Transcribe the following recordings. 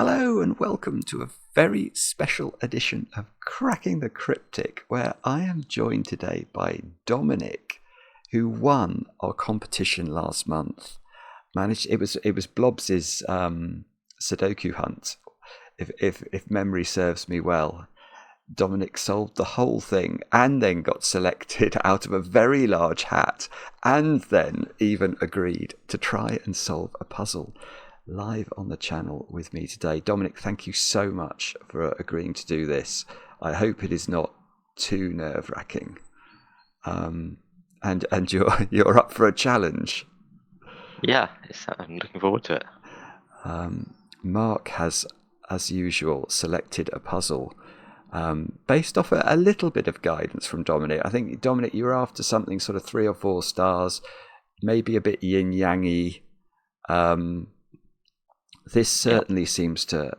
Hello and welcome to a very special edition of Cracking the Cryptic, where I am joined today by Dominic, who won our competition last month. It was Blobs's Sudoku hunt. If memory serves me well, Dominic solved the whole thing and then got selected out of a very large hat, and then even agreed to try and solve a puzzle live on the channel with me today. Dominic, thank you so much for agreeing to do this. I hope it is not too nerve-wracking. And you're up for a challenge. Yeah, I'm looking forward to it. Mark has, as usual, selected a puzzle based off a little bit of guidance from Dominic. I think, Dominic, you were after something sort of 3 or 4 stars, maybe a bit yin-yang-y. This certainly seems to...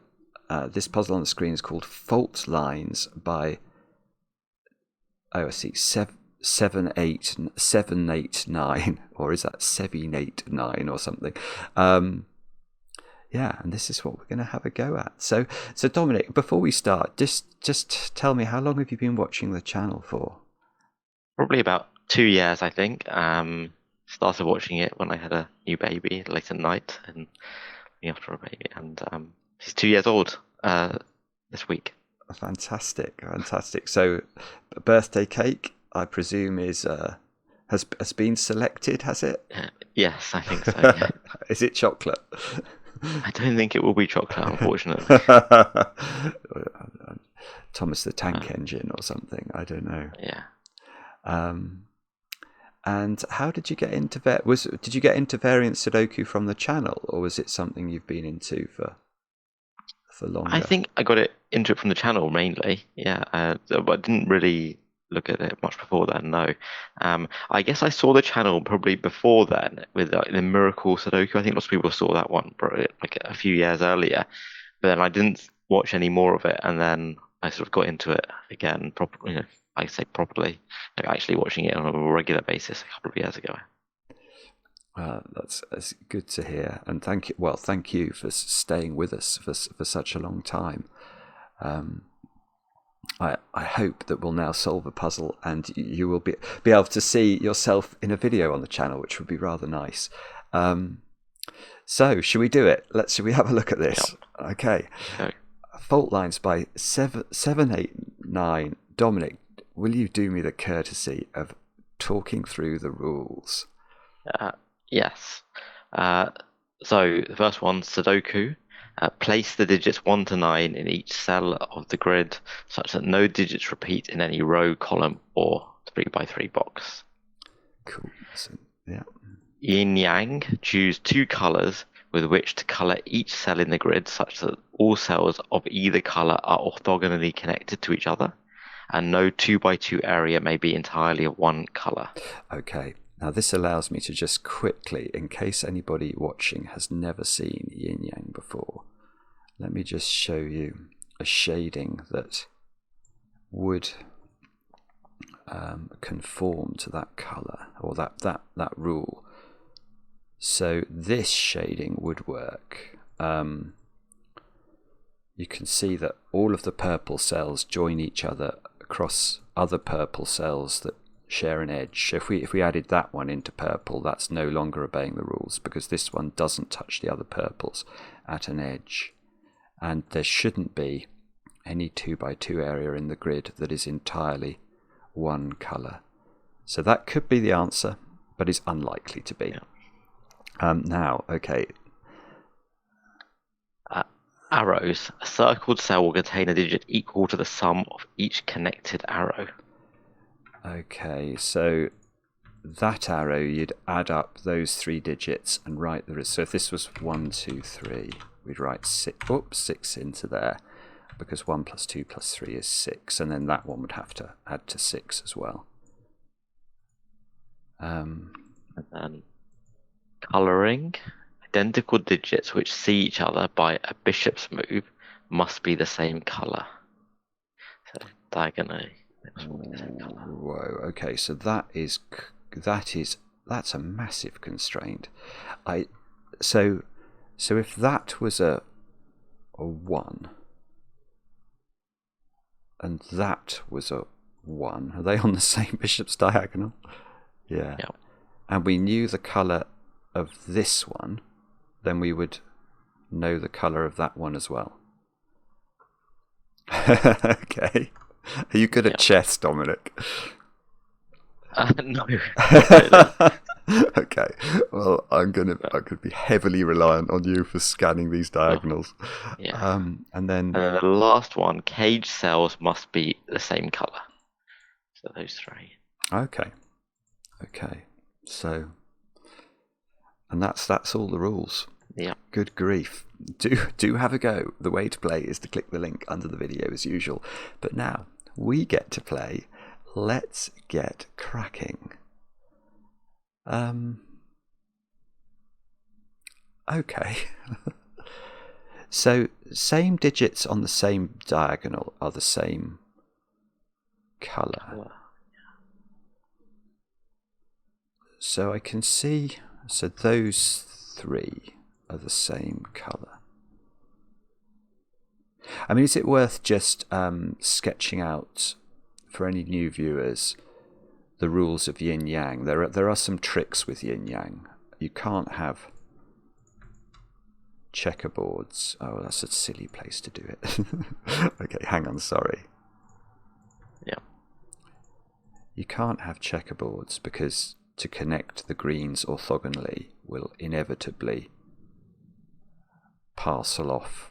this puzzle on the screen is called Fault Lines by... Oh, I see. SeveNateNine, or is that SeveNateNine or something? Yeah, and this is what we're going to have a go at. So Dominic, before we start, just tell me, how long have you been watching the channel for? Probably about 2 years, I think. Started watching it when I had a new baby late at night, and after a baby, and he's 2 years old this week. Fantastic. So, birthday cake, I presume, has been selected, has it? Yes, I think so. Yeah. Is it chocolate? I don't think it will be chocolate, unfortunately. Thomas the Tank Engine or something. I don't know. Yeah. And how did you get into did you get into variant Sudoku from the channel, or was it something you've been into for longer? I think I got into it from the channel mainly. Yeah, but I didn't really look at it much before then. No, I guess I saw the channel probably before then with the Miracle Sudoku. I think lots of people saw that one probably like a few years earlier, but then I didn't watch any more of it, and then I sort of got into it again properly. I say properly, like actually watching it on a regular basis a couple of years ago. That's good to hear, and thank you. Well, thank you for staying with us for such a long time. I hope that we'll now solve a puzzle, and you will be able to see yourself in a video on the channel, which would be rather nice. So, should we do it? Should we have a look at this? Yep. Okay. Fault Lines by SeveNateNine. Dominic, will you do me the courtesy of talking through the rules? Yes. So the first one, Sudoku. Place the digits 1 to 9 in each cell of the grid such that no digits repeat in any row, column, or 3x3 box. Cool. So, yeah. Yin Yang. Choose 2 colors with which to color each cell in the grid such that all cells of either color are orthogonally connected to each other, and no 2x2 area may be entirely of one color. Okay. Now this allows me to just quickly, in case anybody watching has never seen yin yang before, let me just show you a shading that would conform to that color, or that rule. So this shading would work. You can see that all of the purple cells join each other across other purple cells that share an edge. So if we added that one into purple, that's no longer obeying the rules, because this one doesn't touch the other purples at an edge. And there shouldn't be any 2x2 area in the grid that is entirely one colour. So that could be the answer, but it's unlikely to be. Now, okay. Arrows. A circled cell will contain a digit equal to the sum of each connected arrow. Okay, so that arrow, you'd add up those 3 digits and write the... So if this was 1, 2, 3, we'd write 6 into there, because 1 plus 2 plus 3 is 6, and then that one would have to add to 6 as well. And then colouring. Identical digits which see each other by a bishop's move must be the same colour. So diagonally. Whoa, okay, so that's a massive constraint. So if that was a a 1. And that was a 1. Are they on the same bishop's diagonal? Yeah. Yep. And we knew the colour of this one, then we would know the colour of that one as well. Okay. Are you good at chess, Dominic? No, not really. Okay. Well, I could be heavily reliant on you for scanning these diagonals. Yeah. And then the last one, cage cells must be the same color. So those 3. Okay. So, and that's all the rules. Yeah. Good grief. Do have a go. The way to play is to click the link under the video as usual. But now we get to play. Let's get cracking. Okay. So same digits on the same diagonal are the same colour. So I can see, so those 3 are the same colour. I mean, is it worth just sketching out for any new viewers the rules of yin yang? There are some tricks with yin yang. You can't have checkerboards. Oh, that's a silly place to do it. Okay, hang on, sorry. Yeah. You can't have checkerboards because to connect the greens orthogonally will inevitably parcel off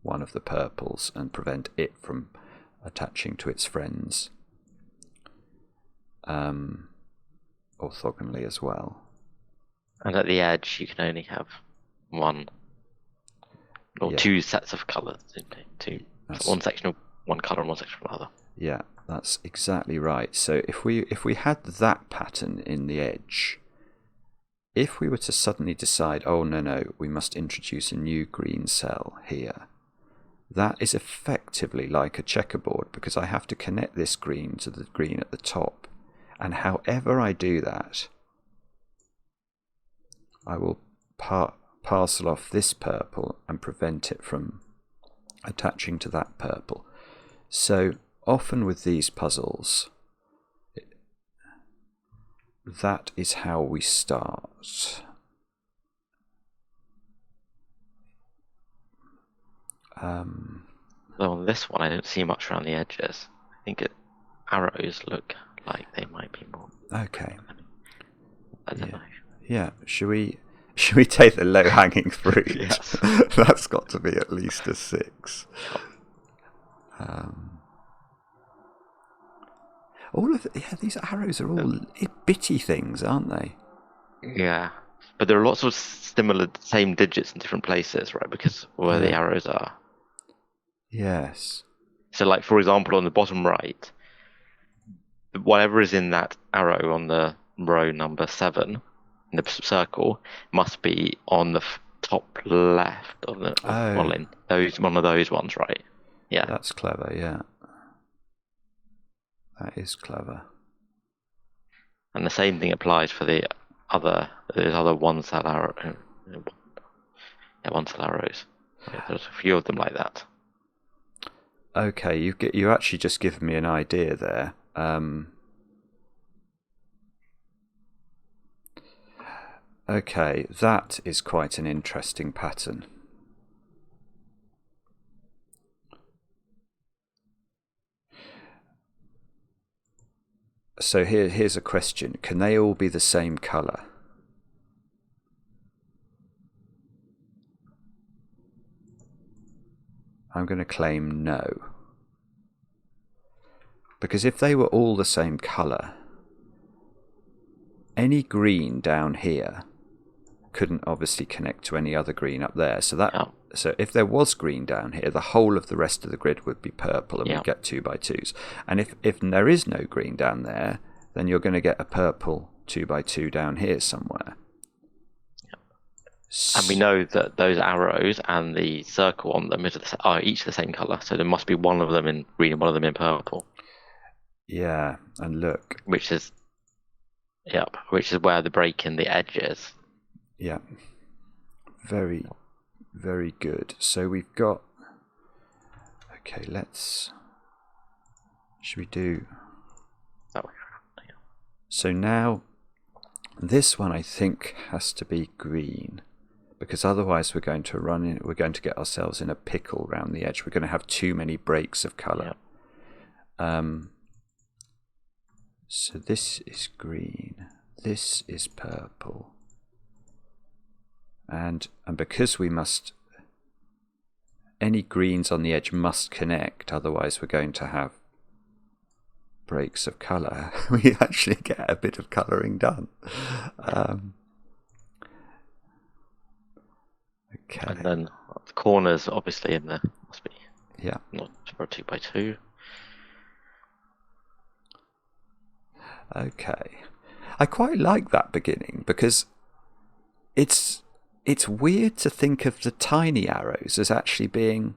one of the purples and prevent it from attaching to its friends orthogonally as well. And at the edge, you can only have 1 or 2 sets of colours. One section of one colour and one section of another. Yeah, that's exactly right. So if we had that pattern in the edge, if we were to suddenly decide, oh no, we must introduce a new green cell here, that is effectively like a checkerboard because I have to connect this green to the green at the top. And however I do that, I will parcel off this purple and prevent it from attaching to that purple. So often with these puzzles, that is how we start. Though on this one, I don't see much around the edges. I think arrows look like they might be more. Okay. I don't know. Yeah. Should we take the low-hanging fruit? Yes. That's got to be at least a 6. These arrows are all bitty things, aren't they? Yeah, but there are lots of same digits in different places, right? Because where the arrows are. Yes. So, like for example, on the bottom right, whatever is in that arrow on the row number 7 in the circle must be on the top left of the modeling. One of those ones, right? Yeah. That's clever. Yeah. That is clever. And the same thing applies for those other one cell arrows. Yeah, one cell arrows. Yeah, there's a few of them like that. Okay, you actually just given me an idea there. Okay, that is quite an interesting pattern. So here's a question. Can they all be the same colour? I'm going to claim no. Because if they were all the same colour, any green down here couldn't obviously connect to any other green up there. So if there was green down here, the whole of the rest of the grid would be purple and we'd get 2x2s. And if there is no green down there, then you're going to get a purple 2x2 down here somewhere. And we know that those arrows and the circle on them are each the same colour, so there must be one of them in green and one of them in purple. Yeah, and look. Which is where the break in the edge is. Yeah. Very, very good. So we've got... Okay, should we do... That way around, yeah. So now, this one I think has to be green, because otherwise we're going to get ourselves in a pickle around the edge. We're going to have too many breaks of colour. Yeah. So this is green, this is purple, and because any greens on the edge must connect, otherwise we're going to have breaks of colour. We actually get a bit of colouring done. Okay. And then the corners, obviously, in there must be not for a 2x2. Okay. I quite like that beginning, because it's weird to think of the tiny arrows as actually being...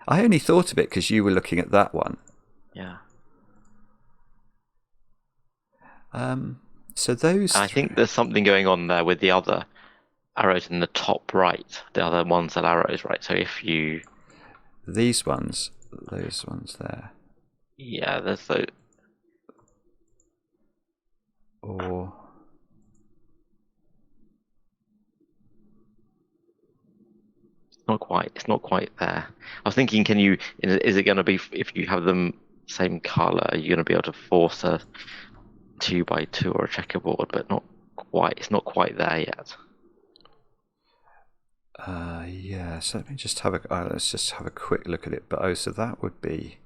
I only thought of it because you were looking at that one. Yeah. So those... I think there's something going on there with the other arrows in the top right. The other ones are arrows, right? So if you... Those ones there. Yeah, there's the... Or... It's not quite there. I was thinking, is it going to be, if you have them same color, are you going to be able to force a 2x2 or a checkerboard, but not quite. It's not quite there yet. Yeah, so let me just let's just have a quick look at it. But so that would be,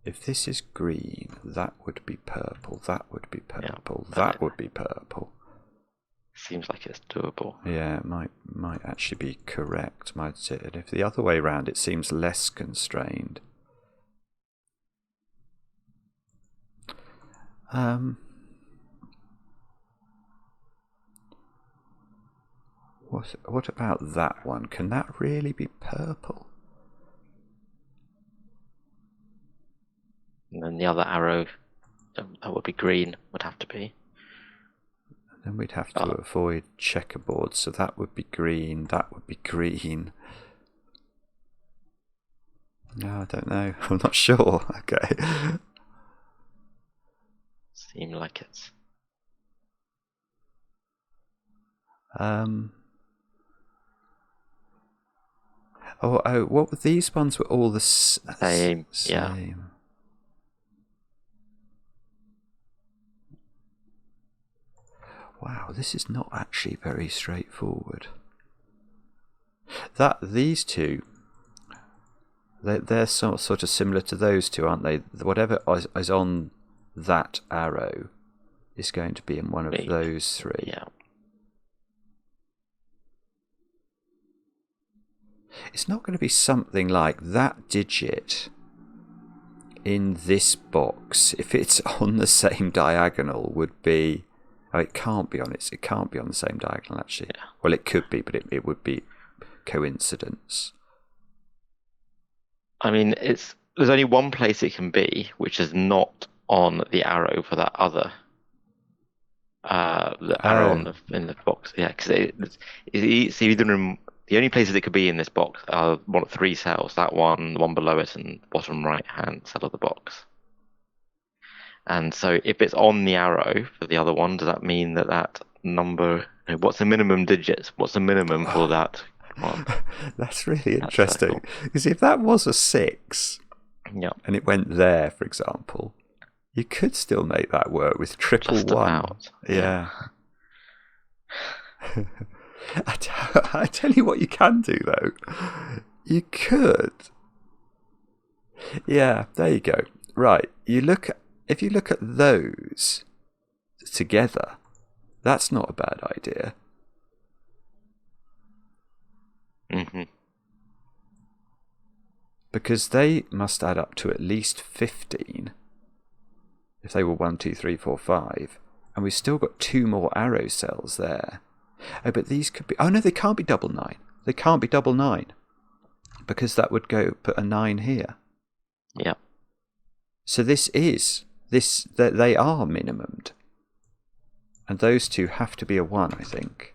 if this is green, that would be purple, that would be purple, that would be purple. Seems like it's doable. Yeah, it might actually be correct, might it? And if the other way around, it seems less constrained. What about that one? Can that really be purple? And then the other arrow, that would be green, would have to be. Then we'd have to avoid checkerboard, so that would be green, that would be green. No, I don't know. I'm not sure. Okay. Seem like it's... what were these ones? Were all the same? Yeah. Wow, this is not actually very straightforward. These two, they're sort of similar to those two, aren't they? Whatever is on that arrow is going to be in one of those three. Yeah. It's not going to be something like that digit in this box. If it's on the same diagonal, would be... Oh, it can't be on it. It can't be on the same diagonal, actually. Yeah. Well, it could be, but it would be coincidence. I mean, there's only one place it can be, which is not on the arrow for that other the arrow in the box. Yeah, because it's either in... The only places it could be in this box are three cells, that one, the one below it, and the bottom right-hand cell of the box. And so if it's on the arrow for the other one, does that mean that number... What's the minimum digits? What's the minimum for that one? That's really interesting. Because if that was a 6, and it went there, for example, you could still make that work with triple Just one. About. Yeah. I tell you what you can do, though. You could... Yeah, there you go. Right, if you look at those together, that's not a bad idea. Mm-hmm. Because they must add up to at least 15 if they were 1, 2, 3, 4, 5, and we've still got 2 more arrow cells there. Oh, but these could be... Oh, no, they can't be double 9. They can't be double 9, because that would put a 9 here. Yeah. So they are minimumed. And those two have to be a 1, I think.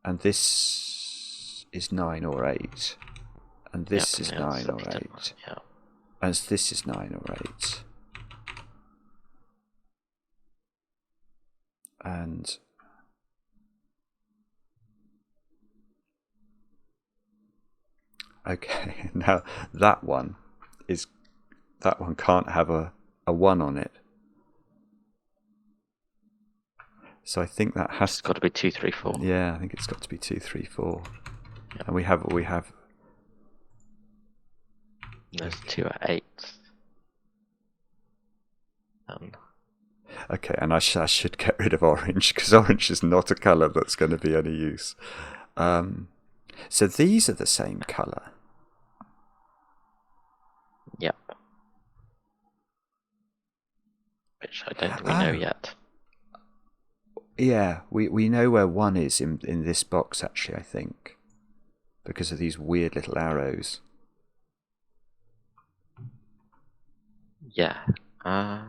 and this is 9 or 8, and this is 9 or 8, and this is 9 or 8, and okay, now that one can't have a 1 on it. So I think that has got to be 2, 3, 4. Yeah, I think it's got to be 2, 3, 4. Yep. And we have. Those 2 are 8. Okay, and I should get rid of orange, because orange is not a colour that's going to be any use. So these are the same colour. Yep. Which I don't think we know yet. Yeah, we know where 1 is in this box, actually, I think, because of these weird little arrows. Yeah. But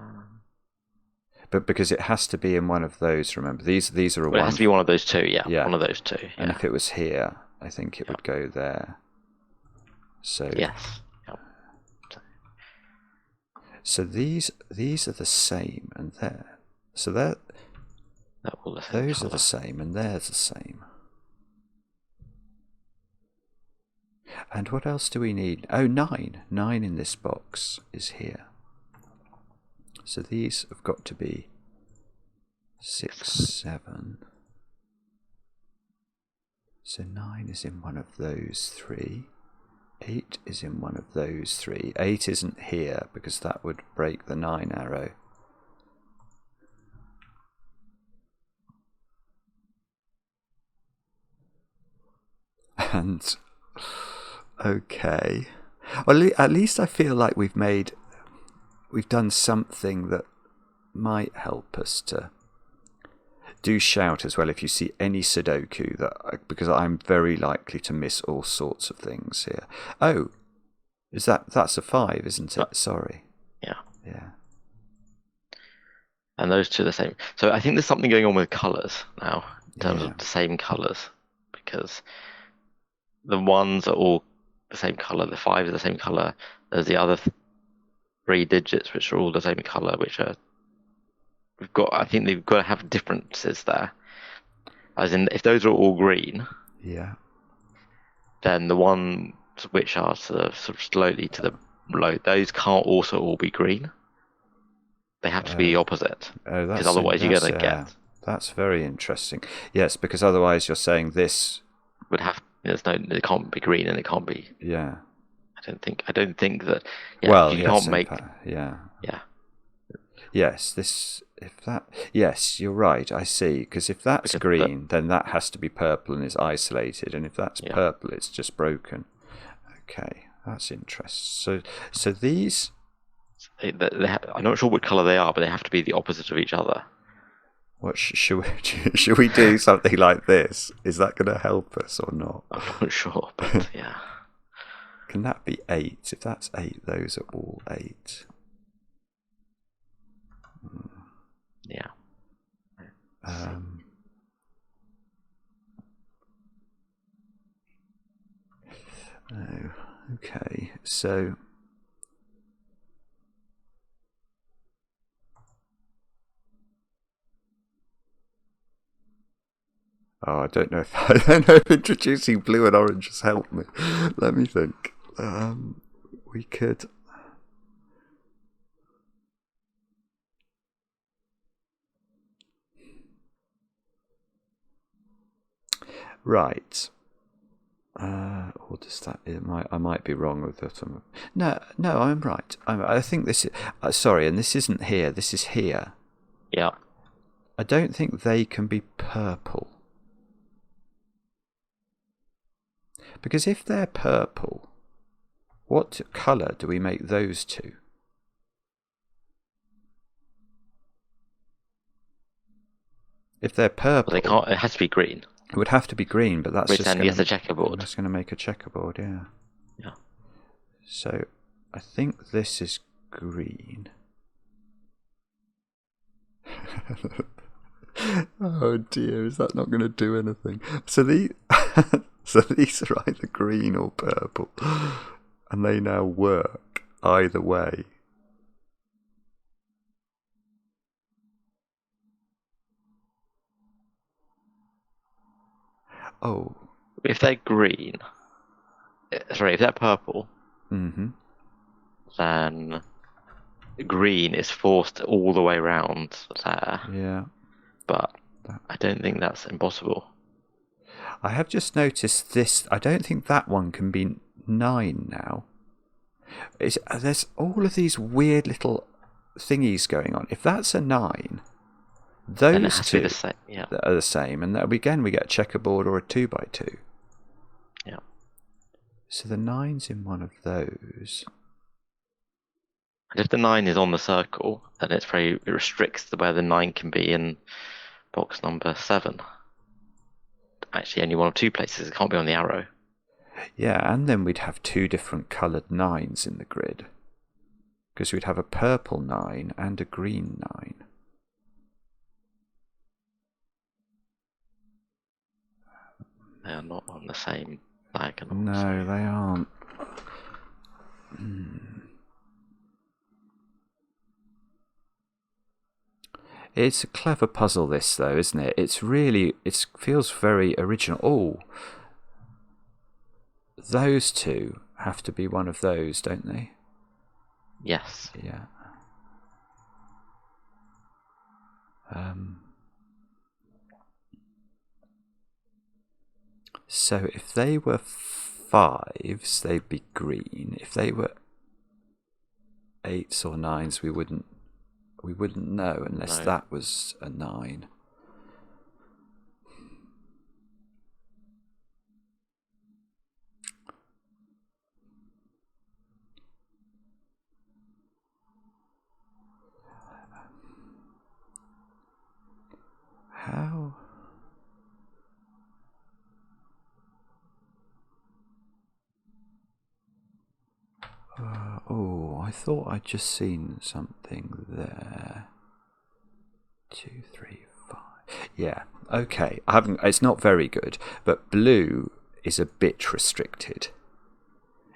because it has to be in one of those, remember, these are a 1. It has to be one of those 2, yeah. One of those 2. Yeah. And if it was here, I think it would go there. So yes. Yep. So these are the same, and there. So they're all the same those colour. are the same, and there's the same. And what else do we need? Oh, 9. 9 in this box is here. So these have got to be 6, 7. So 9 is in one of those 3. 8 is in one of those 3. 8 isn't here because that would break the 9 arrow. And okay, well, at least I feel like we've done something that might help us to. Do shout as well if you see any Sudoku, because I'm very likely to miss all sorts of things here. Oh, that's a 5, isn't it? Sorry. Yeah. Yeah. And those 2 are the same. So I think there's something going on with colours now in terms of the same colours, because the 1s are all the same colour, the 5s are the same colour. There's the other 3 digits which are all the same colour, which are I think they've got to have differences there. As in, if those are all green, then the ones which are sort of slowly to the below, those can't also all be green. They have to be the opposite, because otherwise you're going to get. That's very interesting. Yes, because otherwise you're saying this would have. It can't be green and it can't be. Yeah. I don't think that. Yeah, well, you yes, can't make. Yeah. Yeah. Yes, yes, you're right, I see, because if that's green, then that has to be purple and is isolated, and if that's purple, it's just broken. Okay, that's interesting. So these... I'm not sure what colour they are, but they have to be the opposite of each other. What should we do something like this? Is that going to help us or not? I'm not sure, but yeah. Can that be 8? If that's 8, those are all 8. Yeah. Oh, okay. So I don't know if introducing blue and orange has helped me. Let me think. We could. Right. Or does that? I might be wrong with that. No, I'm right. I think this is. Sorry, and this isn't here. This is here. Yeah. I don't think they can be purple. Because if they're purple, what colour do we make those to? If they're purple, well, they can't. It has to be green. It would have to be green, but that's just going to checkerboard. That's going to make a checkerboard, yeah. Yeah. So I think this is green. Oh dear, is that not going to do anything? So so these are either green or purple, and they now work either way. Oh. If they're green, sorry, if they're purple, Mm-hmm. then green is forced all the way around there. Yeah. But I don't think that's impossible. I have just noticed this. I don't think that one can be 9 now. There's all of these weird little thingies going on. If that's a 9, Then it those has to two be the same. Yeah. are the same, and again we get a checkerboard or a 2x2. Yeah. So the 9's in one of those. And if the 9 is on the circle, then it restricts where the 9 can be in box number 7. Actually, only one of 2 places. It can't be on the arrow. Yeah, and then we'd have 2 different coloured 9s in the grid. Because we'd have a purple 9 and a green 9. They are not on the same diagonal. No, they aren't. It's a clever puzzle, this, though, isn't it? It feels very original. Oh, those two have to be one of those, don't they? Yes. Yeah. So if they were 5s, they'd be green. If they were 8s or 9s, we wouldn't know unless that was a 9. How? Oh, I thought I'd just seen something there. 2, 3, 5. Yeah, okay. I haven't. It's not very good, but blue is a bit restricted.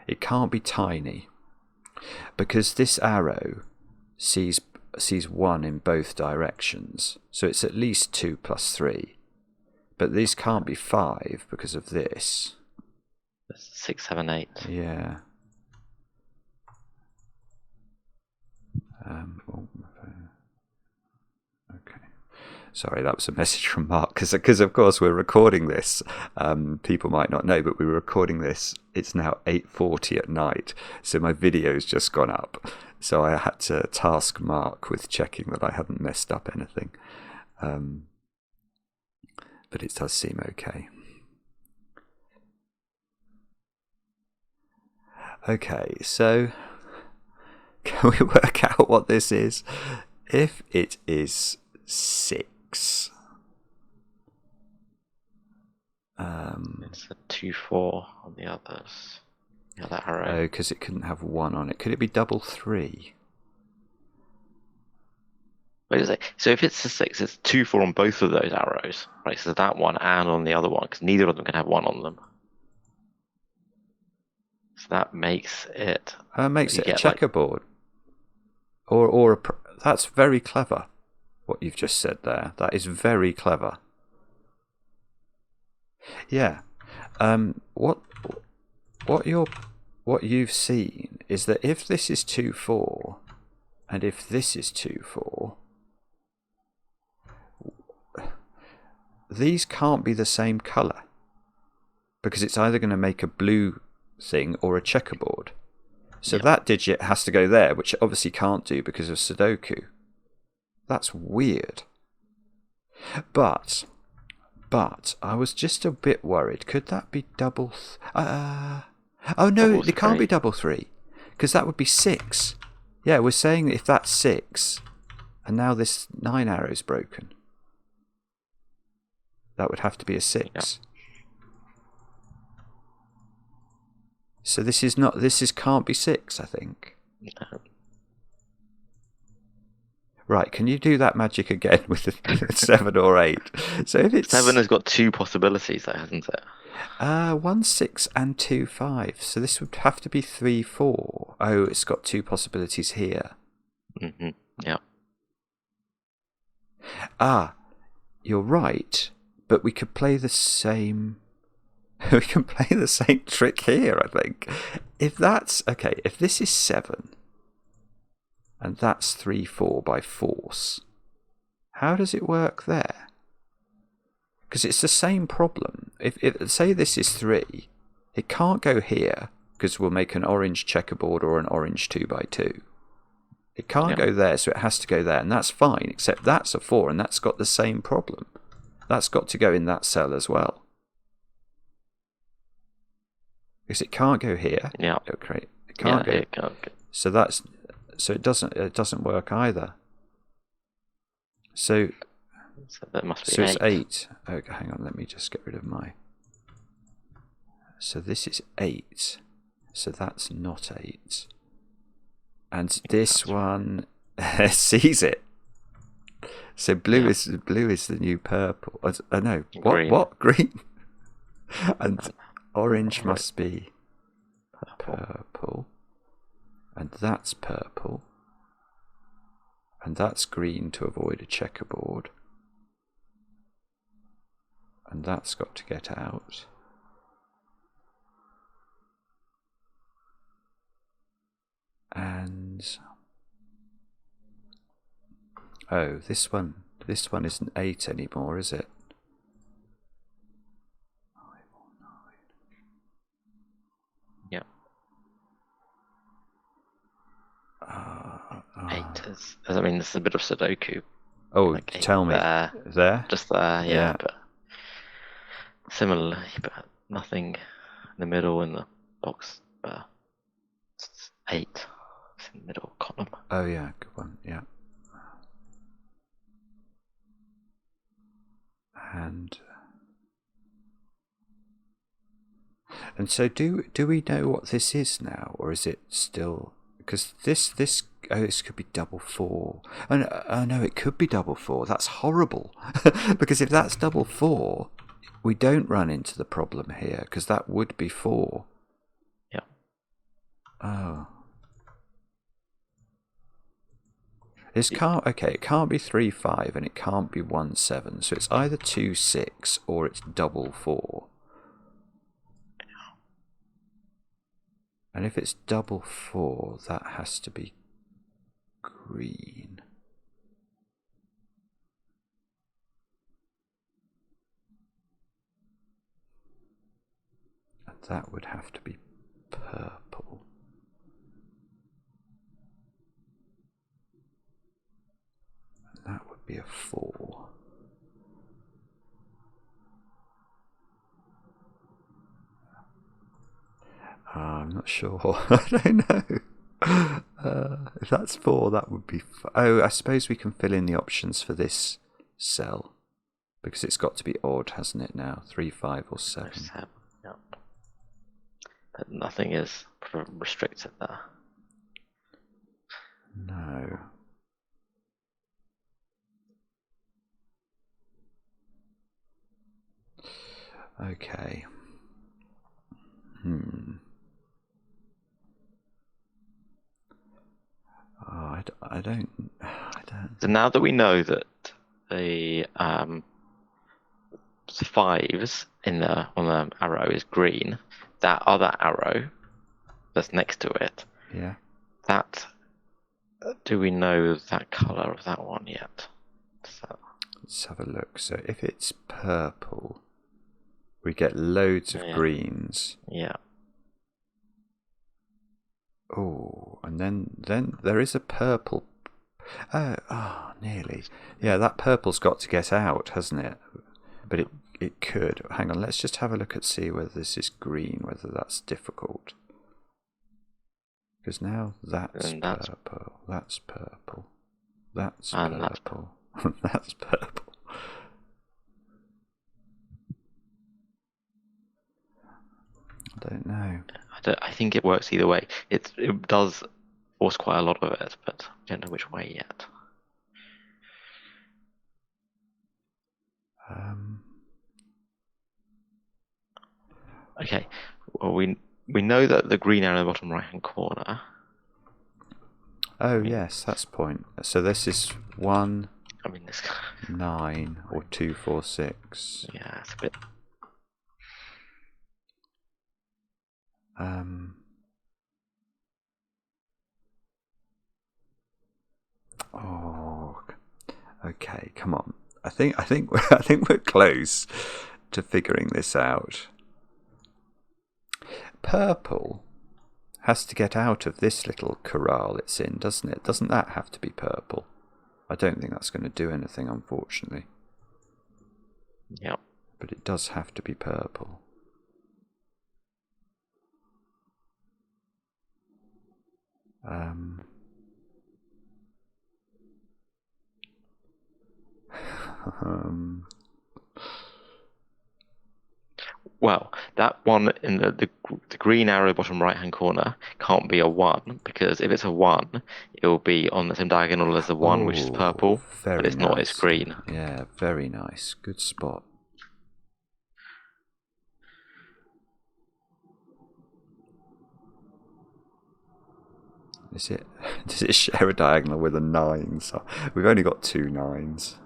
It can't be tiny because this arrow sees 1 in both directions, so it's at least 2 plus 3. But these can't be 5 because of this. 6, 7, 8. Yeah. Okay. Sorry, that was a message from Mark, because of course we're recording this. People might not know, but we're recording this. It's now 8:40 at night, so my video's just gone up. So I had to task Mark with checking that I hadn't messed up anything. But it does seem okay. Okay, so can we work out what this is? If it is 6. It's a 2, 4 on the others. The other arrow. Oh, because it couldn't have 1 on it. Could it be double 3? Wait a sec. So if it's a 6, it's 2, 4 on both of those arrows, right? So that one and on the other one, because neither of them can have 1 on them. So that makes it. Makes it a checkerboard. Or that's very clever. What you've just said there. That is very clever. Yeah. What you've seen is that if this is 2, 4, and if this is 2, 4, these can't be the same colour, because it's either going to make a blue thing or a checkerboard. So that digit has to go there, which it obviously can't do because of Sudoku. That's weird. But I was just a bit worried. Could that be double? Oh no, it can't be double 3, because that would be 6. Yeah, we're saying if that's 6, and now this 9 arrow's broken, that would have to be a 6. Yeah. So this can't be 6, I think. No. Right, can you do that magic again with the 7 or 8? So if it's 7 has got 2 possibilities, though, hasn't it? 1 6 and 2 5. So this would have to be 3 4. Oh, it's got 2 possibilities here. Yeah. You're right, but we could play the same. We can play the same trick here, I think. If this is 7, and that's 3 4 by force, how does it work there? Because it's the same problem. If say this is 3, it can't go here because we'll make an orange checkerboard or an orange 2 by 2. It can't go there, so it has to go there, and that's fine, except that's a 4, and that's got the same problem. That's got to go in that cell as well. Because it can't go here. Yeah. Okay. It can't go. It can't go. So it doesn't work either. So that must be so 8. it's 8. Okay, hang on, let me just get rid of my. So this is 8. So that's not 8. And this one sees it. So blue is the new purple. No, Green. what? Green. And orange must be purple. And that's purple. And that's green to avoid a checkerboard. And that's got to get out. And this one isn't 8 anymore, is it? 5 or 9. 8 is. I mean, this is a bit of Sudoku. Oh, like tell me. There? Just there, yeah. But similarly, but nothing in the middle in the box. But it's 8. It's in the middle column. Oh yeah, good one. Yeah. And so do we know what this is now, or is it still? Because this could be double 4. Oh no, it could be double 4. That's horrible. Because if that's double 4, we don't run into the problem here, because that would be 4. Yeah. Oh. It can't be 3 5 and it can't be 1 7. So it's either 2 6 or it's double 4. And if it's double 4, that has to be green. And that would have to be purple. And that would be a 4. I'm not sure. I don't know. If that's 4, that would be... I suppose we can fill in the options for this cell. Because it's got to be odd, hasn't it now? 3, 5 or 7. 7, yeah. But nothing is restricted there. No. Okay. Oh, I don't. So now that we know that the 5s on the arrow is green, that other arrow that's next to it, yeah. That do we know that colour of that one yet? So. Let's have a look. So if it's purple, we get loads of greens. Yeah. Oh, and then there is a purple. Oh, nearly. Yeah, that purple's got to get out, hasn't it? But it could. Hang on, let's just have a look and see whether this is green, whether that's difficult. Because now that's purple, that's purple, that's purple, that's purple. I don't know. I think it works either way. It does force quite a lot of it, but I don't know which way yet. Okay. Well, we know that the green arrow in the bottom right-hand corner. Oh, yes, that's the point. So this is 1, I mean, this. 9, or 2, 4, 6. Yeah, it's a bit. Oh, okay, come on. I think we're close to figuring this out. Purple has to get out of this little corral it's in, doesn't it? Doesn't that have to be purple? I don't think that's going to do anything, unfortunately. Yep. But it does have to be purple. Well, that one in the green arrow bottom right-hand corner can't be a 1, because if it's a 1, it will be on the same diagonal as the 1, which is purple, but it's not, it's green. Yeah, very nice. Good spot. Does it share a diagonal with a 9? So we've only got 2 9s.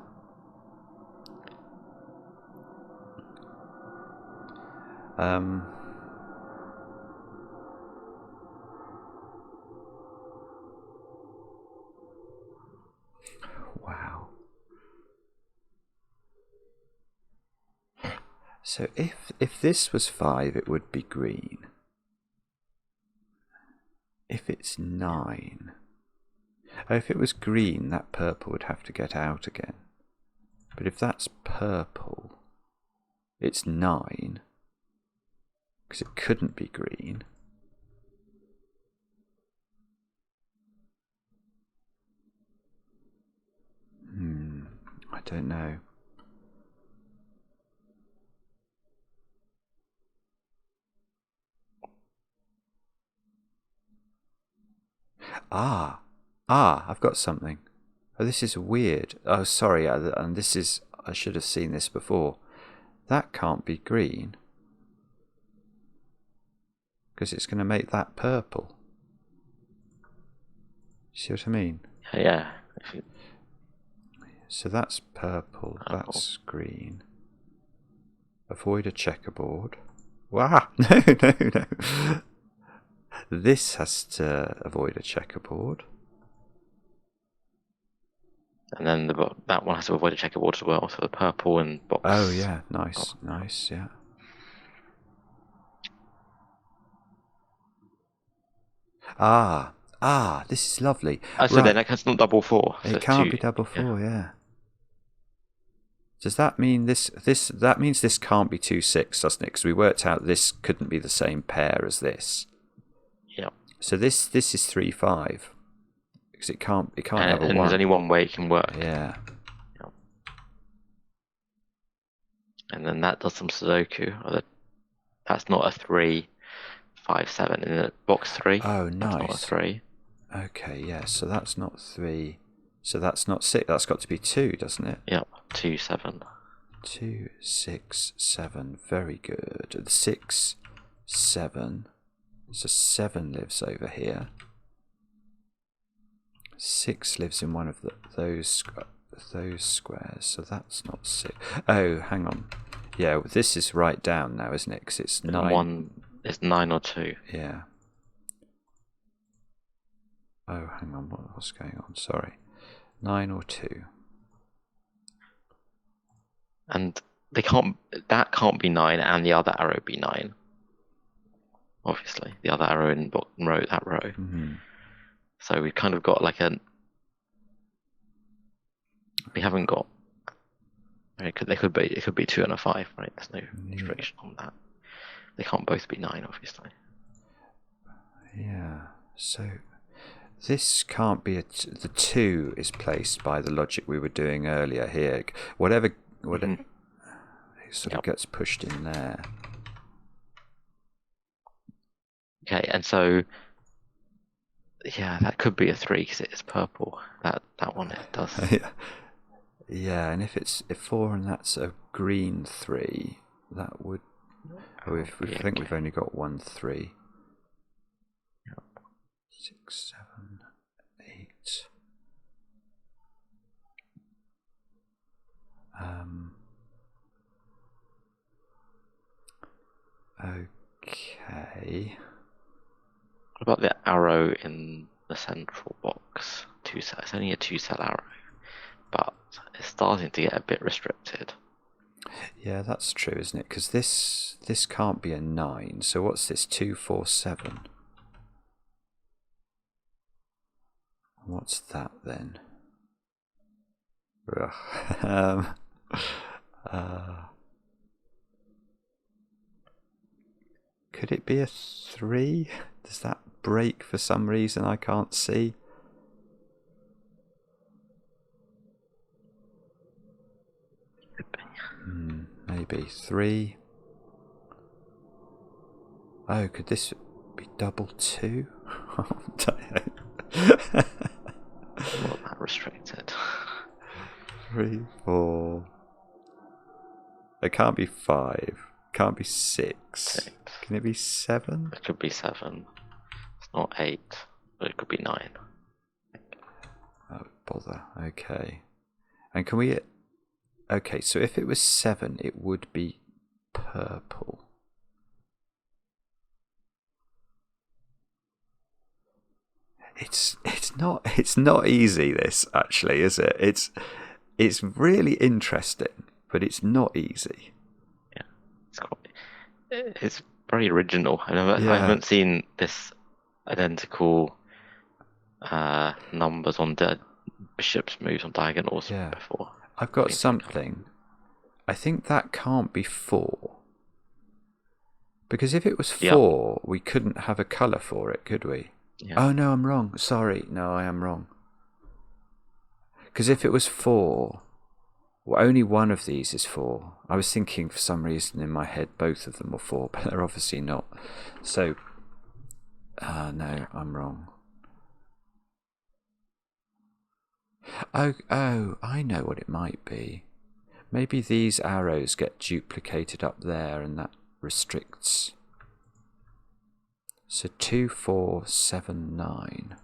Wow. So if this was 5, it would be green. If it's 9, if it was green, that purple would have to get out again. But if that's purple, it's 9, because it couldn't be green. I don't know. I've got something. Oh, this is weird. Oh, sorry, and this is, I should have seen this before. That can't be green, because it's going to make that purple. See what I mean? Yeah. So that's purple, that's green. Avoid a checkerboard. Wow! No. This has to avoid a checkerboard. And then that one has to avoid a checkerboard as well, so the purple and box. Oh, yeah, nice, nice, yeah. This is lovely. So then that's not double 4. So it can't be double 4, yeah. Does that mean that means this can't be 2 6, doesn't it? Because we worked out this couldn't be the same pair as this. Yeah. So this is 3 5. Because it can't have a 1. And there's only one way it can work. Yeah. And then that does some Sudoku. That's not a 3, 5, 7 in the box 3. Oh, nice. That's not a 3. Okay, yeah. So that's not 3. So that's not 6. That's got to be 2, doesn't it? Yep. 2, 7. 2, 6, 7. Very good. 6, 7. So 7 lives over here. 6 lives in one of those squares. So that's not 6. Oh, hang on. Yeah, this is right down now, isn't it? Because it's 9. One is 9 or 2. Yeah. Oh, hang on. What's going on? Sorry. 9 or 2. And that can't be 9 and the other arrow be 9. Obviously, the other arrow in bottom row, that row. Mm-hmm. So we've kind of got like we haven't got. It could be 2 and a 5, right? There's no restriction on that. They can't both be 9, obviously. Yeah. So this can't be the 2 is placed by the logic we were doing earlier here. Whatever it sort of gets pushed in there. Okay, and so yeah, that could be a 3 because it is purple. That one it does. Yeah. Yeah, and if 4 and that's a green 3, that would. Oh, we think we've only got 1 3. Yep. 6, 7, 8. Okay. What about the arrow in the central box? It's only a 2-cell arrow, but it's starting to get a bit restricted. Yeah, that's true, isn't it? Because this can't be a 9. So what's this? 2, 4, 7. What's that then? Ugh. Could it be a 3? Does that break for some reason I can't see? Maybe 3. Oh, could this be double 2? Not that restricted. 3, 4. It can't be 5. Can't be 6. Can it be 7? It could be 7. It's not 8, but it could be 9. Oh, bother. Okay. And can we... Okay, so if it was 7, it would be purple. It's not easy, this, actually, is it? It's really interesting, but it's not easy. Yeah, it's very original. I haven't seen this identical numbers on the bishop's moves on diagonals before. I've got something. I think that can't be 4. Because if it was 4, we couldn't have a colour for it, could we? Yeah. Oh, no, I'm wrong. Sorry. No, I am wrong. Because if it was 4, well, only one of these is 4. I was thinking for some reason in my head both of them were 4, but they're obviously not. So, no, I'm wrong. Oh, I know what it might be. Maybe these arrows get duplicated up there and that restricts. So 2, 4, 7, 9.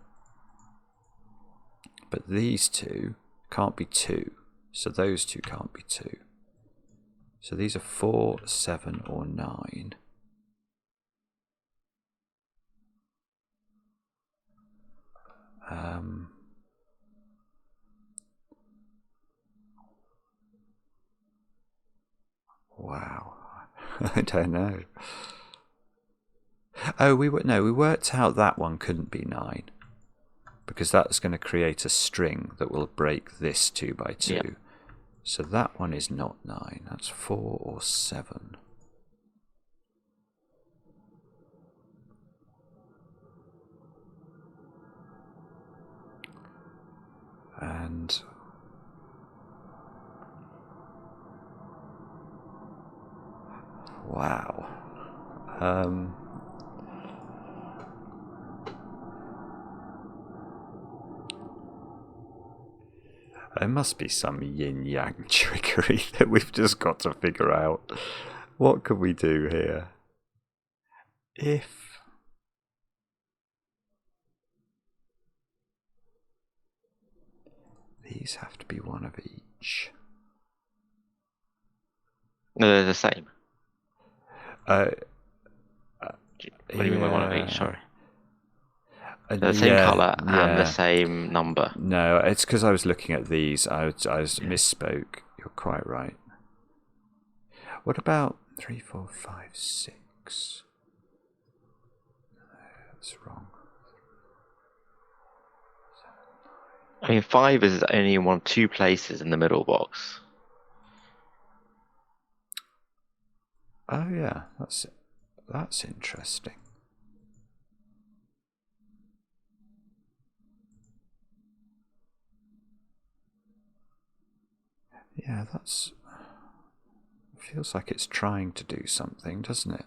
But these two can't be 2. So those two can't be 2. So these are 4, 7, or 9. Wow. I don't know. Oh, we worked out that one couldn't be 9. Because that's going to create a string that will break this 2 by 2. Yeah. So that one is not 9. That's 4 or 7. And wow. There must be some yin-yang trickery that we've just got to figure out. What could we do here? If these have to be one of each. No, they're the same. What do you mean by one of each? Sorry. The same colour and the same number. No, it's because I was looking at these. I misspoke. You're quite right. What about 3, 4, 5, 6? That's wrong. 7, 9. I mean, 5 is only in 1 of 2 places in the middle box. Oh yeah, that's interesting. Yeah, feels like it's trying to do something, doesn't it?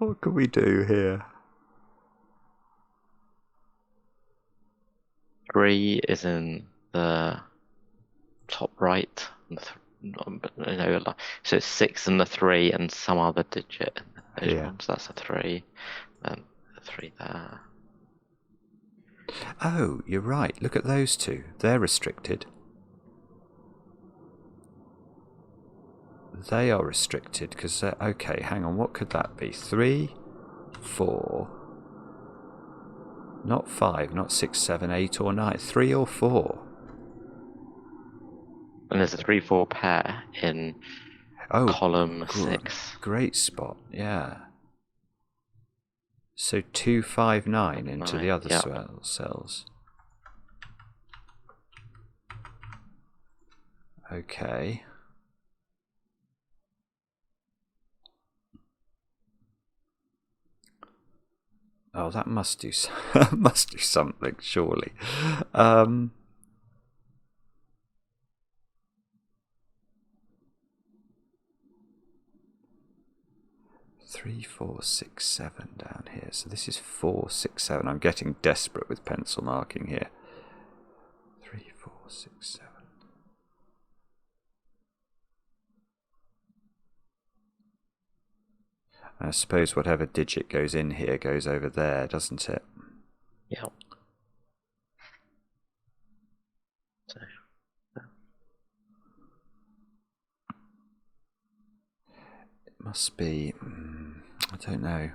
What can we do here? 3 is in the top right. So it's 6 and the 3 and some other digit. Those Here. ones, that's a 3. And the 3 there. Oh, you're right. Look at those two. They're restricted. They are restricted because they're... Okay, hang on. What could that be? 3, 4... Not 5, not 6, 7, 8 or 9. 3 or 4. And there's a 3-4 pair in column 6. Great spot, yeah. So 2, 5, 9 into the other cells. Okay. Oh, that must do something, surely. 3, 4, 6, 7 down here. So this is 4, 6, 7. I'm getting desperate with pencil marking here. 3, 4, 6, 7. I suppose whatever digit goes in here goes over there, doesn't it? Yeah. It must be... I don't know.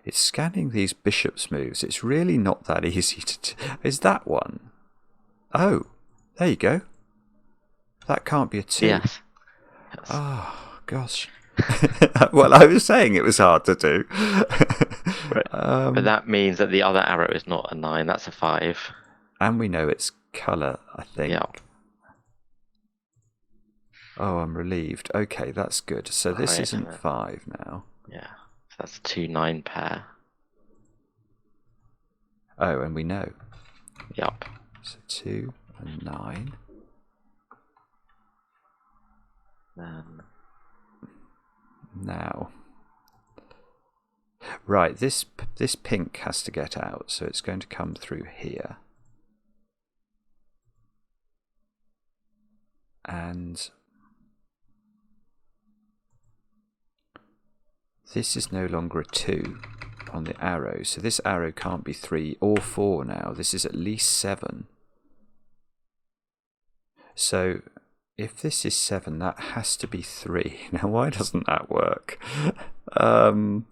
It's scanning these bishop's moves. It's really not that easy to... Is that one? Oh, there you go. That can't be a 2. Yes. Oh, gosh. Well, I was saying it was hard to do. Right. But that means that the other arrow is not a 9, that's a 5. And we know it's colour, I think. Yeah. Oh, I'm relieved. Okay, that's good. So this isn't 5 now. Yeah, so that's a 2-9 pair. Oh, and we know. Yep. So 2 and 9. Then... Now. Right, this pink has to get out, so it's going to come through here. And this is no longer a 2 on the arrow, so this arrow can't be 3 or 4 now. This is at least 7. So if this is 7, that has to be 3. Now, why doesn't that work? So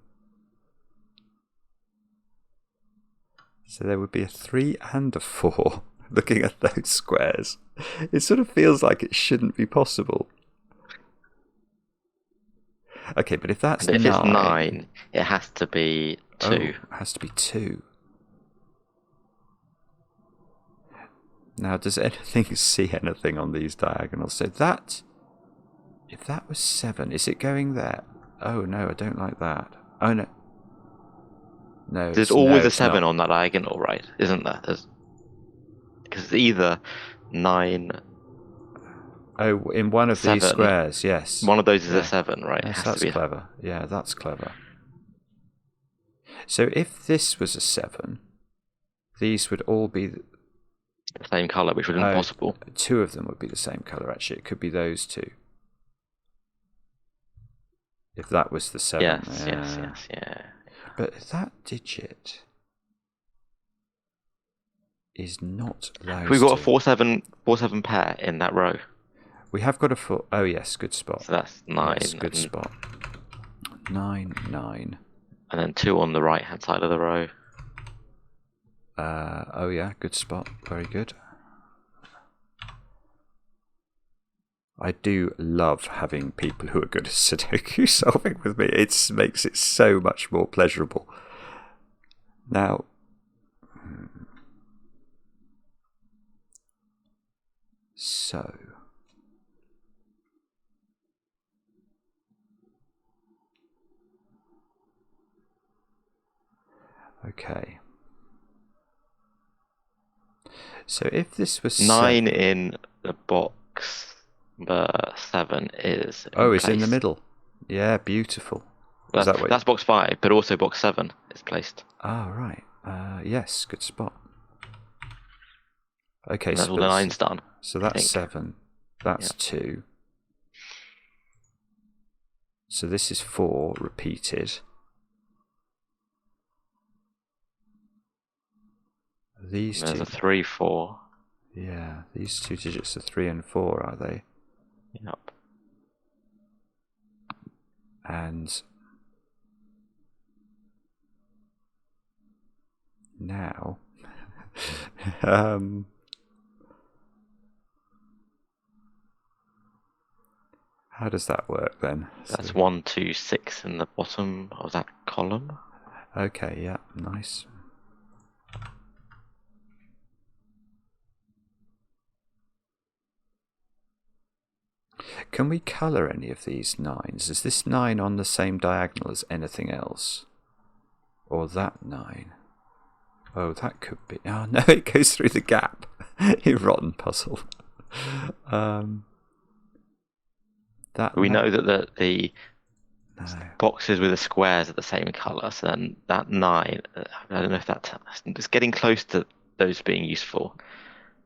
there would be a 3 and a 4 looking at those squares. It sort of feels like it shouldn't be possible. Okay, but if that's 9... If it's 9, it has to be 2. Oh, it has to be 2. Now, does anything see anything on these diagonals? So that... If that was 7, is it going there? Oh, no, I don't like that. Oh, no. No, there's always a 7 on that diagonal, right? Isn't there? Because it's either 9... Oh, in one of 7. These squares, yes. One of those is a 7, right? Yes, that's clever. Yeah, that's clever. So if this was a 7, these would all be... the same colour, which would be impossible. 2 of them would be the same colour, actually. It could be those 2. If that was the 7. Yes, yeah. But that digit is not those We've got 2. a 4-7 pair in that row. We have got a 4... Oh, yes, good spot. So that's 9. Yes, good spot. 9, 9. And then 2 on the right-hand side of the row. Oh, yeah, good spot. Very good. I do love having people who are good at Sudoku solving with me. It makes it so much more pleasurable. Now, so... Okay. So if this was 9 7, in the box Number 7 is Oh, in it's in the place. middle. Yeah, beautiful. Is that what? That's box 5, but also box 7 is placed. Ah, right. Yes, good spot. Okay, And that's so all the 9's done. So I that's think. 7. That's 2. So this is 4 repeated. These There's two. a 3, 4. Yeah, these 2 digits are 3 and 4, are they? Yep. And now, how does that work then? That's 1, 2, 6 in the bottom of that column. Okay, yeah, nice. Can we colour any of these 9s? Is this 9 on the same diagonal as anything else? Or that 9? Oh, that could be... Oh, no, it goes through the gap. You rotten puzzle. We know that the no. boxes with the squares are the same colour, so then that 9, I don't know if it's getting close to those being useful.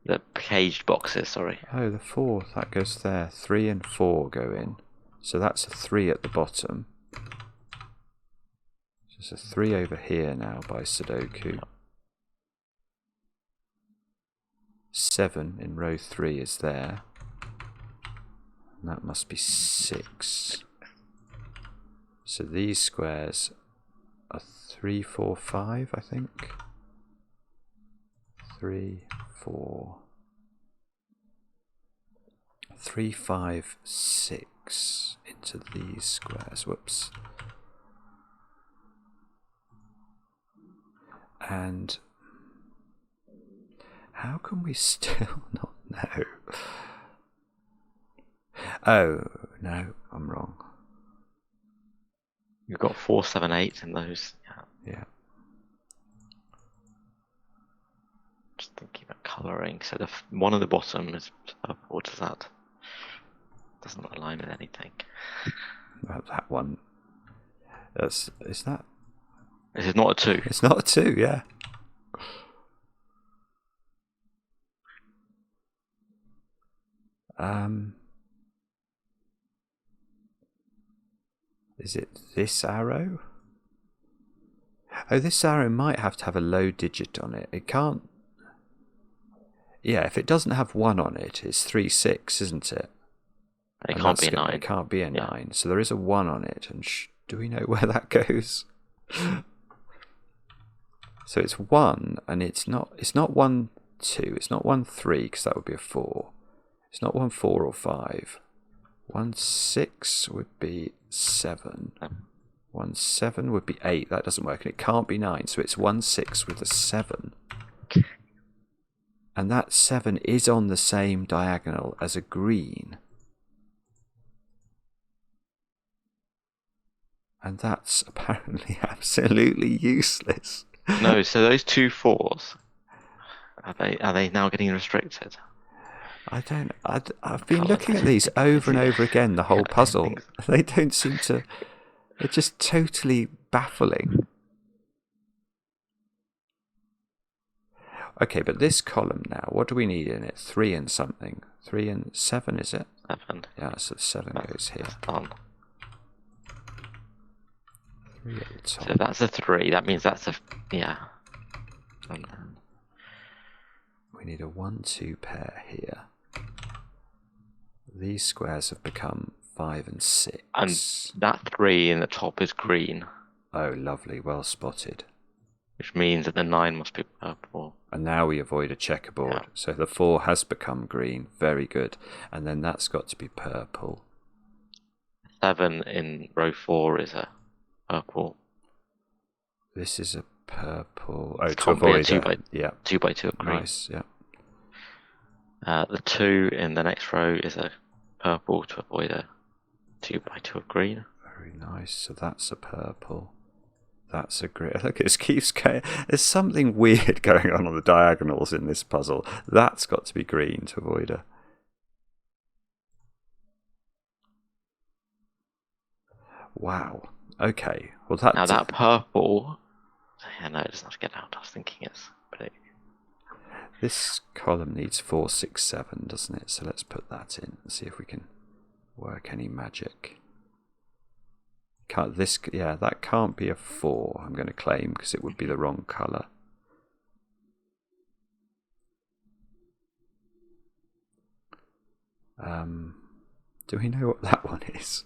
The caged boxes, sorry. Oh, the 4, that goes there. 3 and 4 go in. So that's a 3 at the bottom. There's a 3 over here now by Sudoku. 7 in row 3 is there. And that must be 6. So these squares are 3, 4, 5, I think. 3, 4, 3, 5, 6 into these squares. Whoops. And how can we still not know? Oh, no, I'm wrong. You've got 4, 7, 8 in those. Yeah. Just thinking about colouring. So the one at the bottom is purple. What does that? Doesn't align with anything. That one. Is that? This is not a 2. It's not a 2, yeah. Is it this arrow? Oh, this arrow might have to have a low digit on it. It can't... Yeah, if it doesn't have 1 on it, it's 3, 6, isn't it? It can't be a 9. It can't be a 9. So there is a 1 on it. And do we know where that goes? So it's 1, and it's not 1, 2. It's not 1, 3, because that would be a 4. It's not 1, 4 or 5. 1, 6 would be 7. 1, 7 would be 8. That doesn't work, and it can't be 9. So it's 1, 6 with a 7. And that 7 is on the same diagonal as a green. And that's apparently absolutely useless. No, so those 2 4s, are they now getting restricted? I've been looking at these over and over again, the whole puzzle. They don't seem to... They're just totally baffling. Okay, but this column now, what do we need in it? 3 and something. 3 and 7, is it? 7. Yeah, so 7 goes here. Done. 3 at the top. So that's a 3. That means that's a... Yeah. We need a 1, 2 pair here. These squares have become 5 and 6. And that 3 in the top is green. Oh, lovely. Well spotted. Which means that the 9 must be purple. And now we avoid a checkerboard. Yeah. So the 4 has become green. Very good. And then that's got to be purple. 7 in row 4 is a purple. This is a purple. Oh, It's to avoid a 2 by 2 of green. Nice, yeah. The 2 in the next row is a purple to avoid a 2 by 2 of green. Very nice. So that's a purple. That's a green. Look, it keeps going. There's something weird going on the diagonals in this puzzle. That's got to be green to avoid a... Wow. Okay. Well, that Now that purple, yeah, no, it doesn't have to get out. I was thinking it's big. This column needs 4, 6, 7, doesn't it? So let's put that in and see if we can work any magic. Yeah, that can't be a 4, I'm going to claim, because it would be the wrong colour. Do we know what that one is?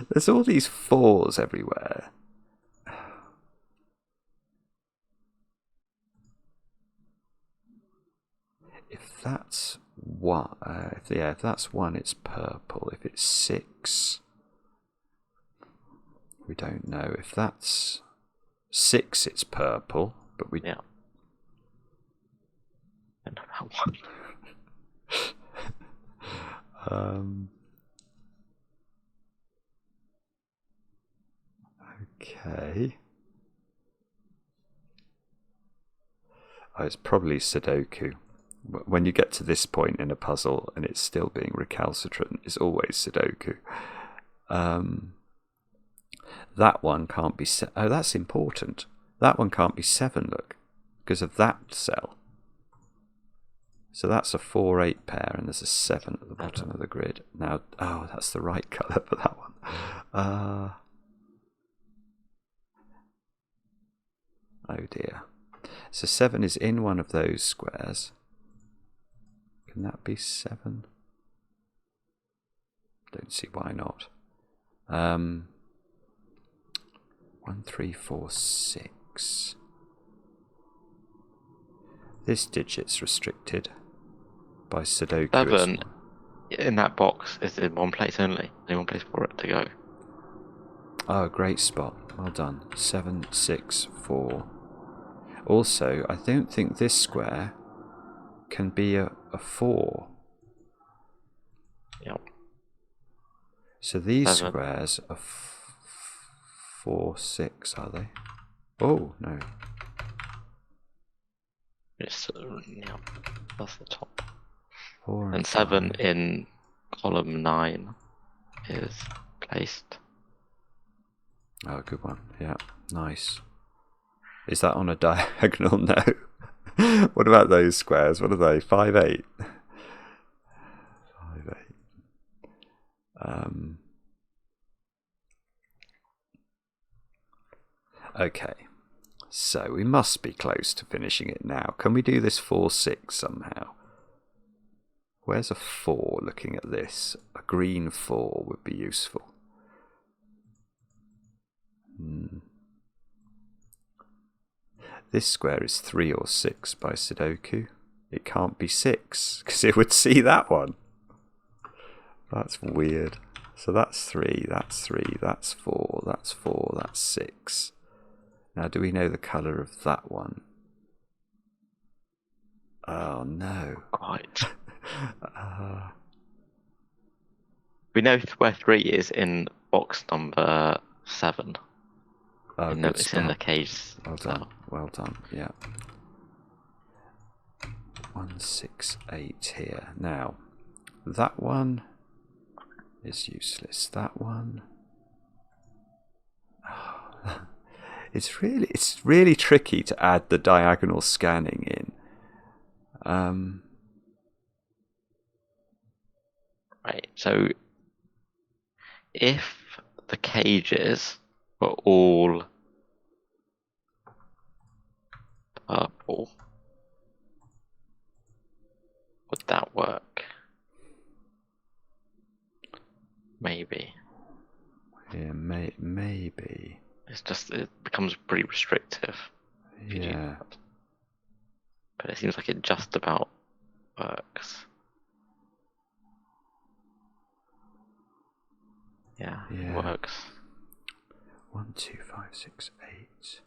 There's all these 4s everywhere. If that's 1, if that's 1, it's purple. If it's 6, we don't know. If that's 6, it's purple. But we yeah. I don't know what. Okay. Oh, it's probably Sudoku. When you get to this point in a puzzle and it's still being recalcitrant, it's always Sudoku. That one can't be... Oh, that's important. That one can't be 7, look, because of that cell. So that's a 4, 8 pair, and there's a 7 at the bottom of the grid. Now, oh, that's the right colour for that one. Oh dear. So 7 is in one of those squares. Can that be 7? Don't see why not. 1, 3, 4, 6. This digit's restricted by Sudoku. 7 in that box is in one place only. Only one place for it to go. Oh, great spot. Well done. 7, 6, 4. Also, I don't think this square can be a 4. Yep. So these 7. squares are 4, 6, are they? Oh, no. It's, yeah, that's the top. 4 And 7 5. in column 9 is placed. Oh, good one. Yeah, nice. Is that on a diagonal? No. What about those squares? What are they? 5, 8. 5, 8. Okay. So we must be close to finishing it now. Can we do this 4, 6 somehow? Where's a 4 looking at this? A green 4 would be useful. This square is 3 or 6 by Sudoku. It can't be 6, because it would see that one. That's weird. So that's 3, that's 3, that's 4, that's 4, that's 6. Now, do we know the colour of that one? Oh, no. Quite. We know where 3 is in box number 7. Oh, It's in the cage. Well done. Well done. Yeah. 1, 6, 8 here. Now, that one is useless. That one. Oh, it's really tricky to add the diagonal scanning in. Right. So, if the cages were all purple, would that work? Maybe. Yeah, maybe. It becomes pretty restrictive. Yeah. But it seems like it just about works. Yeah, it works. 1, 2, 5, 6, 8.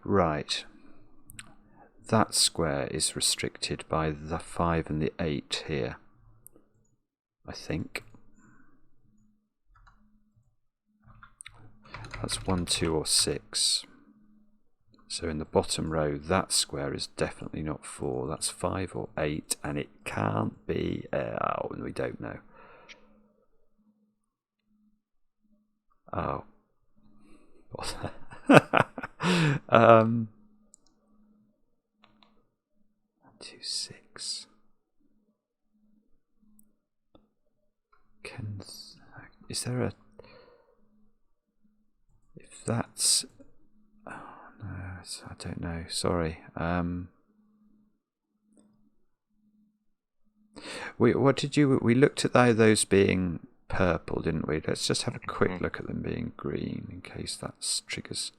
Right. That square is restricted by the 5 and the 8 here, I think. That's 1, 2, or 6. So in the bottom row, that square is definitely not 4. That's 5 or 8, and it can't be. Oh, we don't know. Oh. 2, 6. Is there a? If that's. Oh no, I don't know. Sorry. We looked at those being purple, didn't we? Let's just have a quick look at them being green in case that triggers.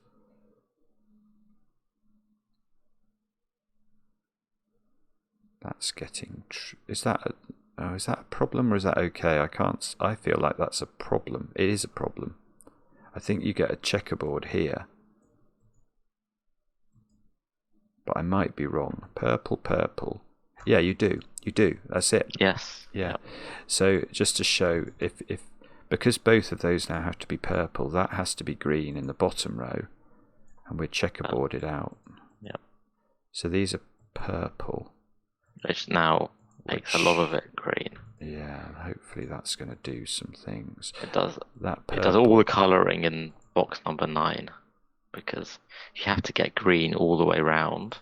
That's getting. Is that a problem or is that okay? I feel like that's a problem. It is a problem. I think you get a checkerboard here. But I might be wrong. Purple. Yeah, you do. That's it. Yes. Yeah. Yep. So just to show, if because both of those now have to be purple, that has to be green in the bottom row, and we're checkerboarded out. Yep. So these are purple. Which now makes a lot of it green. Yeah. Hopefully that's going to do some things. It does. That purple, it does all the colouring in box number 9. Because you have to get green all the way around,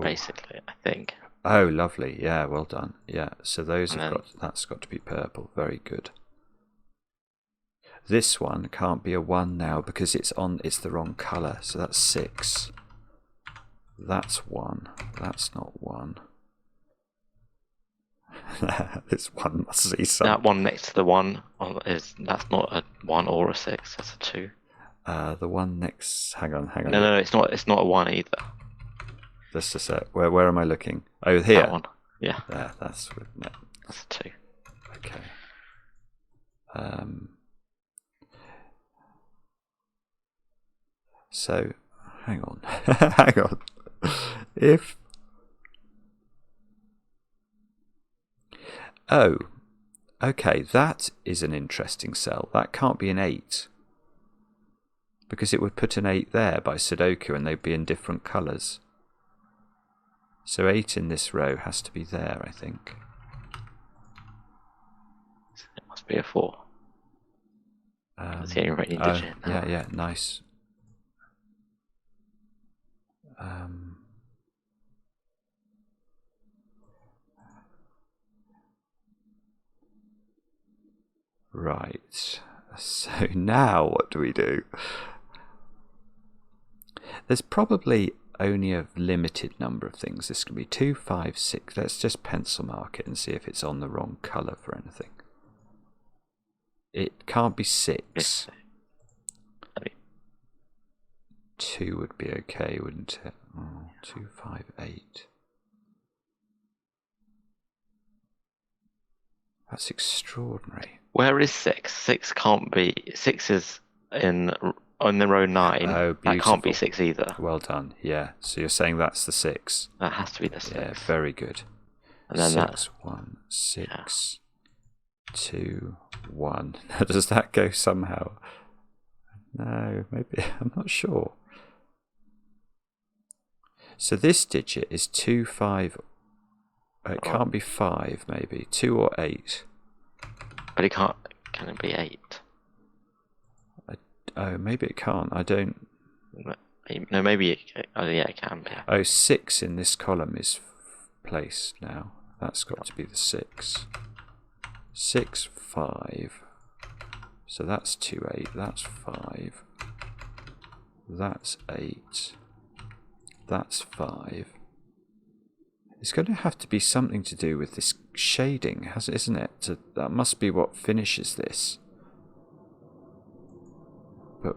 basically, I think. Oh, lovely. Yeah, well done. Yeah, so that's got to be purple. Very good. This one can't be a 1 now because it's the wrong colour. So that's 6. That's 1. That's not 1. This one must see something. That one next to the 1 that's not a 1 or a 6. That's a 2. The one next. Hang on. No, it's not a 1 either. Just a sec. Where am I looking? Oh, here. That one. Yeah. Yeah, that's a 2. Okay. So, hang on. Hang on. Okay, that is an interesting cell. That can't be an 8. Because it would put an 8 there by Sudoku and they'd be in different colours. So 8 in this row has to be there, I think. It must be a 4. That's the only remaining digit now. Yeah, nice. Right. So now what do we do? There's probably only a limited number of things. This can be 2, 5, 6. Let's just pencil mark it and see if it's on the wrong colour for anything. It can't be 6. 2 would be okay, wouldn't it? 2, 5, 8. That's extraordinary. Where is 6? 6 can't be. 6 is on the row 9. Oh, beautiful. That can't be 6 either. Well done. Yeah. So you're saying that's the 6. That has to be the 6. Yeah, very good. And then 6, 1, 6, 2, 1. Now, does that go somehow? No, maybe. I'm not sure. So this digit is 2, 5. It can't be 5, maybe. 2 or 8. But it can't. Can it be 8? Oh, maybe it can't. I don't. No, maybe it can. Oh, yeah, it can be. Oh, 6 in this column is placed now. That's got to be the 6. 6, 5. So that's 2, 8. That's 5. That's 8. That's 5. It's going to have to be something to do with this shading, isn't it? That must be what finishes this. But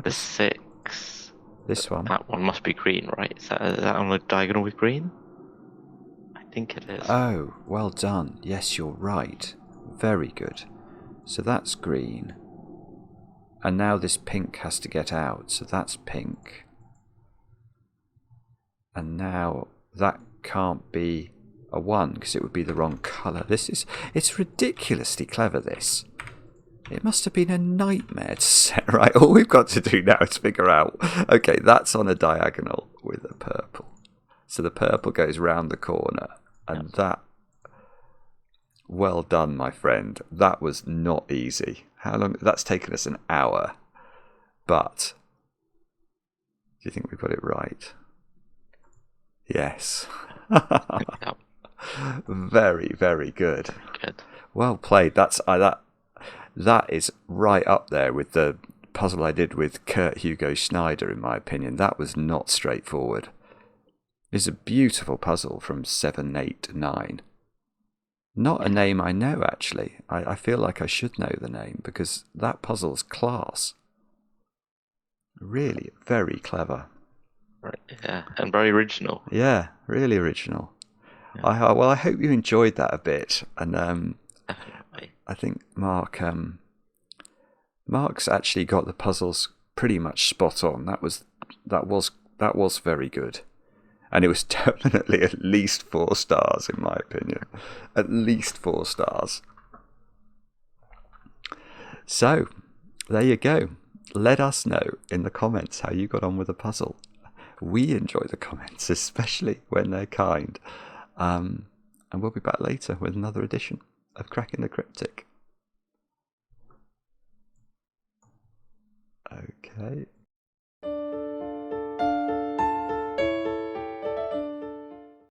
the 6. This one. That one must be green, right? Is that on a diagonal with green? I think it is. Oh, well done. Yes, you're right. Very good. So that's green. And now this pink has to get out. So that's pink. And now that can't be a 1 because it would be the wrong colour. It's ridiculously clever, this. It must have been a nightmare to set, right? All we've got to do now is figure out, okay, that's on a diagonal with a purple. So the purple goes round the corner, and that, well done, my friend. That was not easy. How long? That's taken us an hour. But, do you think we got it right? Yes. Yep. Very, very good. Good. Well played. That is right up there with the puzzle I did with Kurt Hugo Schneider, in my opinion. That was not straightforward. It's a beautiful puzzle from SeveNateNine. Not a name I know, actually. I feel like I should know the name, because that puzzle's class. Really very clever. Right. Yeah, and very original. Yeah, really original. Yeah. I hope you enjoyed that a bit. And Definitely. I think Mark's actually got the puzzles pretty much spot on. That was very good. And it was definitely at least 4 stars, in my opinion. At least 4 stars. So, there you go. Let us know in the comments how you got on with the puzzle. We enjoy the comments, especially when they're kind. And we'll be back later with another edition of Cracking the Cryptic. Okay.